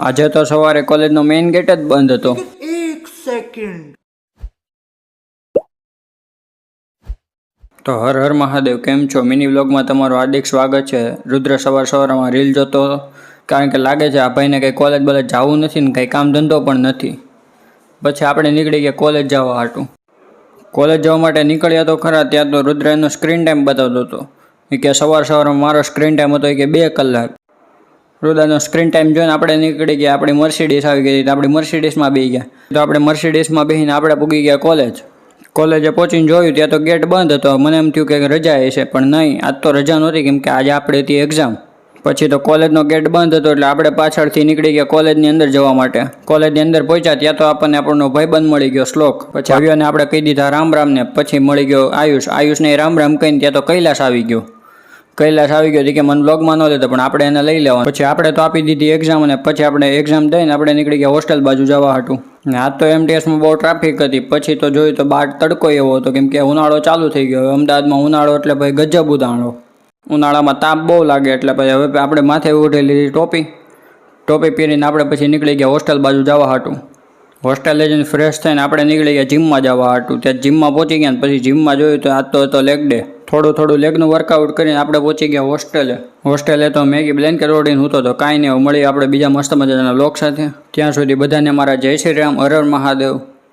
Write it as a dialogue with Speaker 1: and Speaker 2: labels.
Speaker 1: આજે તો સવારે કોલેજનો મેઇન ગેટ જ બંધ હતો.
Speaker 2: एक सेकंड.
Speaker 1: તો હર હર મહાદેવ, કેમ છો? મિની વ્લોગમાં તમારું હાર્દિક સ્વાગત છે. રુદ્ર સવારમાં રીલ જોતો હતો, કારણ કે લાગે છે આ ભાઈને કંઈ કોલેજ બોલેજ જવું નથી ને કંઈ કામ ધંધો પણ નથી. પછી આપણે નીકળી ગયા કોલેજ જવા હાટું. કોલેજ જવા માટે નીકળ્યા તો ખરા, ત્યાં તો રુદ્ર એનો સ્ક્રીન ટાઈમ બતાવતો હતો. એ કે સવારમાં મારો સ્ક્રીન ટાઈમ હતો એ કે 2 કલાક. રુદ્રનો સ્ક્રીન ટાઈમ જોઈને આપણે નીકળી ગયા. આપણી મર્સિડીસ આવી ગઈ, તો આપણી મર્સિડીસમાં બેસી ગયા. તો આપણે મર્સિડીસમાં બેસીને આપણે પૂગી ગયા કોલેજ. કોલેજે પહોંચીને જોયું ત્યાં તો ગેટ બંધ હતો. મને એમ થયું કે રજા હશે, પણ નહીં, આજ તો રજા નહોતી, કેમ કે આજે આપણે હતી એક્ઝામ. પછી તો કોલેજનો ગેટ બંધ હતો એટલે આપણે પાછળથી નીકળી ગયા કોલેજની અંદર જવા માટે. કોલેજની અંદર પહોંચ્યા ત્યાં તો આપણનો ભાઈબંધ મળી ગયો શ્લોક. પછી આવ્યો ને આપણે કહી દીધા રામ રામ ને. પછી મળી ગયો આયુષને રામ રામ કહીને ત્યાં તો કૈલાશ આવી ગયો. કે મને બ્લોગમાં ન લેતો, પણ આપણે એને લઈ લેવાનું. પછી આપણે તો આપી દીધી એક્ઝામ, અને પછી આપણે એક્ઝામ દઈને આપણે નીકળી ગયા હોસ્ટેલ બાજુ જવા હાટું. ને આજ તો એમટીએસમાં બહુ ટ્રાફિક હતી. પછી તો જોયું તો બહાર તડકો એવો હતો, કેમ કે ઉનાળો ચાલુ થઈ ગયો. અમદાવાદમાં ઉનાળો એટલે ભાઈ ગજબ ઉનાળો. ઉનાળામાં તાપ બહુ લાગે એટલે પછી હવે આપણે માથે ઉઠેલી ટોપી પહેરીને આપણે પછી નીકળી ગયા હોસ્ટેલ બાજુ જવા હાટું. હોસ્ટેલે જઈને ફ્રેશ થઈને આપણે નીકળી ગયા જીમમાં જવા હાટું. ત્યાં જીમમાં પહોંચી ગયા ને પછી જીમમાં જોયું તો આજ તો હતો લેગ ડે. થોડું લેગનું વર્કઆઉટ કરીને આપણે પહોંચી ગયા હોસ્ટેલે તો મેગી બ્લેન્કેટ ઓઢીને સૂતો હતો. કાંઈ નહીં, મળી આપણે બીજા મસ્ત મજાના લોક સાથે. ત્યાં સુધી બધાને મારા જય શ્રી રામ, હર હર મહાદેવ.